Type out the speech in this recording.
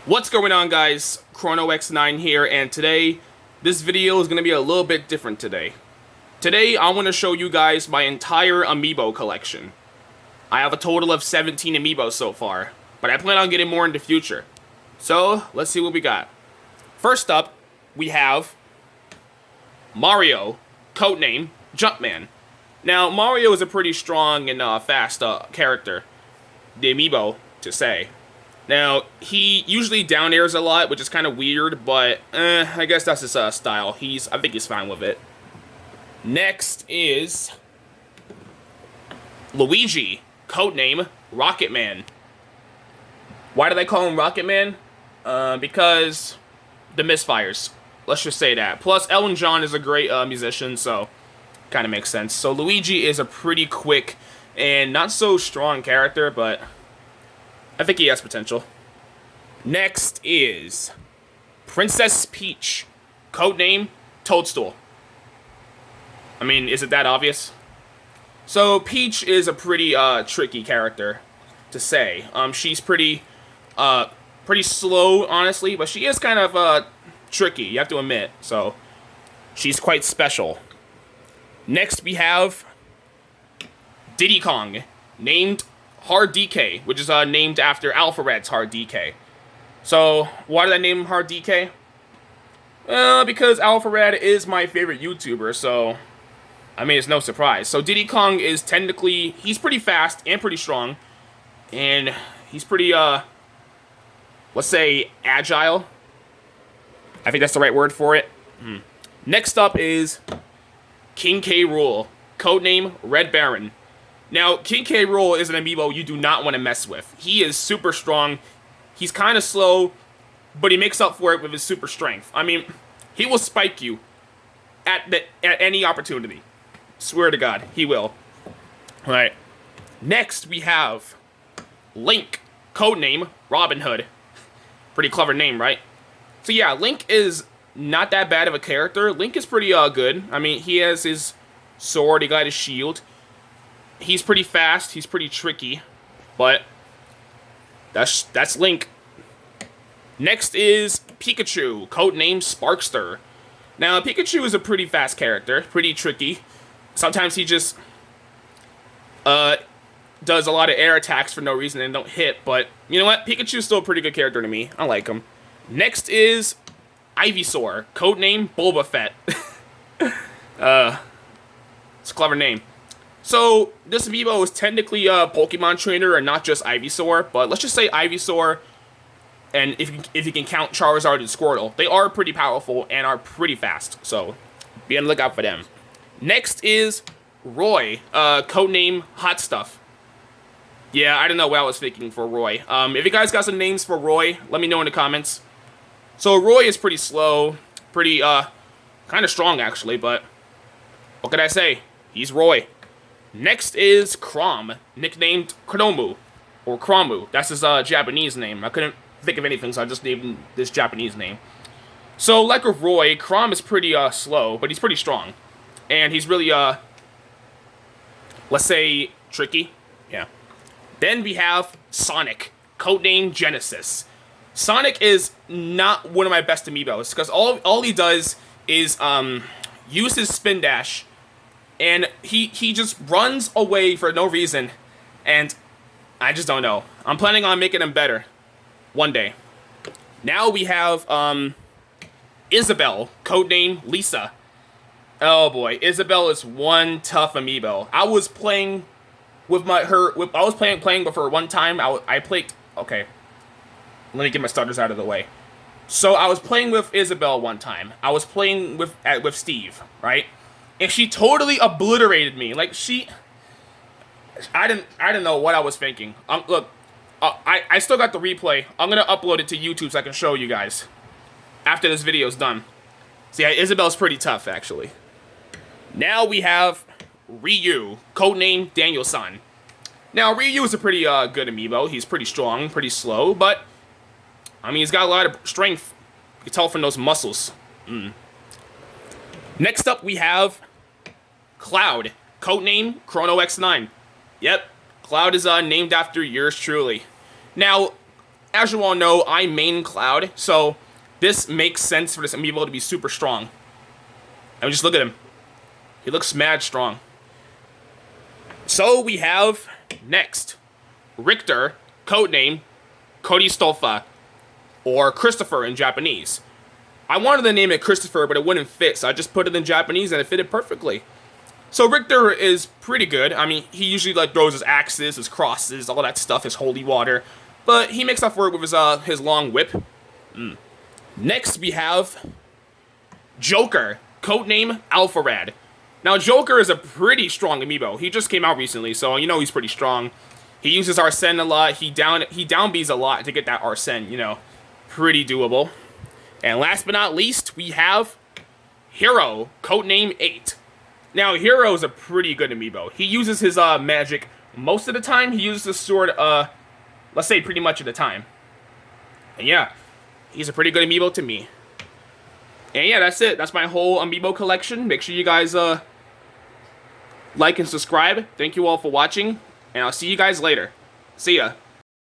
What's going on, guys? Chrono X9 here, and today this video is going to be a little bit different today. Today I want to show you guys my entire Amiibo collection. I have a total of 17 Amiibos so far, but I plan on getting more in the future. So let's see what we got. First up, we have Mario, codename Jumpman. Now Mario is a pretty strong and fast character, the Amiibo to say. Now, he usually down airs a lot, which is kind of weird, but I guess that's his style. I think he's fine with it. Next is Luigi, codename Rocket Man. Why do they call him Rocket Man? Because the misfires. Let's just say that. Plus, Elton John is a great musician, so kind of makes sense. So Luigi is a pretty quick and not so strong character, but I think he has potential. Next is Princess Peach, codename Toadstool. I mean, is it that obvious? So Peach is a pretty tricky character to say. She's pretty slow, honestly, but she is kind of tricky, you have to admit. So she's quite special. Next we have Diddy Kong, named Hard DK, which is named after Alphared's Hard DK. So, why did I name him Hard DK? Because Alphared is my favorite YouTuber, so I mean, it's no surprise. So, Diddy Kong is technically, he's pretty fast and pretty strong, and he's pretty, let's say, agile. I think that's the right word for it. Next up is King K. Rool, codename Red Baron. Now, King K. Rool is an amiibo you do not want to mess with. He is super strong. He's kind of slow, but he makes up for it with his super strength. I mean, he will spike you at any opportunity. Swear to God, he will. All right. Next, we have Link, codename Robin Hood. Pretty clever name, right? So yeah, Link is not that bad of a character. Link is pretty good. I mean, he has his sword, he got his shield. He's pretty fast, he's pretty tricky, but that's Link. Next is Pikachu, codename Sparkster. Now, Pikachu is a pretty fast character, pretty tricky. Sometimes he just does a lot of air attacks for no reason and don't hit, but you know what? Pikachu's still a pretty good character to me. I like him. Next is Ivysaur, codename Boba Fett. It's a clever name. So, this amiibo is technically a Pokemon trainer and not just Ivysaur, but let's just say Ivysaur, and if you can count Charizard and Squirtle, they are pretty powerful and are pretty fast, so be on the lookout for them. Next is Roy, codename Hot Stuff. Yeah, I don't know what I was thinking for Roy. If you guys got some names for Roy, let me know in the comments. So, Roy is pretty slow, pretty, kind of strong, actually, but what can I say? He's Roy. Next is Chrom, nicknamed Chromu, or Chromu. That's his Japanese name. I couldn't think of anything, so I just named him this Japanese name. So, like with Roy, Chrom is pretty slow, but he's pretty strong. And he's really, let's say, tricky. Yeah. Then we have Sonic, codename Genesis. Sonic is not one of my best amiibos, because all he does is use his spin dash, and he just runs away for no reason, and I just don't know. I'm planning on making him better one day. Now we have Isabelle, codename Lisa. Oh boy, Isabelle is one tough amiibo. I was playing with playing with her one time. I played. Okay, let me get my starters out of the way. So I was playing with Isabelle one time. I was playing with Steve, right? And she totally obliterated me. Like I didn't know what I was thinking. Look, I still got the replay. I'm gonna upload it to YouTube so I can show you guys after this video's done. So yeah, Isabelle's pretty tough, actually. Now we have Ryu, codename Daniel-san. Now Ryu is a pretty good amiibo. He's pretty strong, pretty slow, but I mean he's got a lot of strength. You can tell from those muscles. Next up we have Cloud, codename Chrono X9. Yep, Cloud is named after yours truly. Now, as you all know, I main Cloud, so this makes sense for this amiibo to be super strong. I mean, just look at him. He looks mad strong. So we have next Richter, codename Cody Stolfa, or Christopher in Japanese. I wanted to name it Christopher, but it wouldn't fit, so I just put it in Japanese and it fitted perfectly. So Richter is pretty good. I mean, he usually like throws his axes, his crosses, all that stuff, his holy water, but he makes up for it with his long whip. Next we have Joker, codename Alpharad. Now Joker is a pretty strong amiibo. He just came out recently, so you know he's pretty strong. He uses Arsene a lot. He down B's a lot to get that Arsene, you know, pretty doable. And last but not least, we have Hero, codename 8. Now, Hero is a pretty good amiibo. He uses his magic most of the time. He uses his sword, let's say pretty much of the time. And yeah, he's a pretty good amiibo to me. And yeah, that's it. That's my whole amiibo collection. Make sure you guys like and subscribe. Thank you all for watching, and I'll see you guys later. See ya.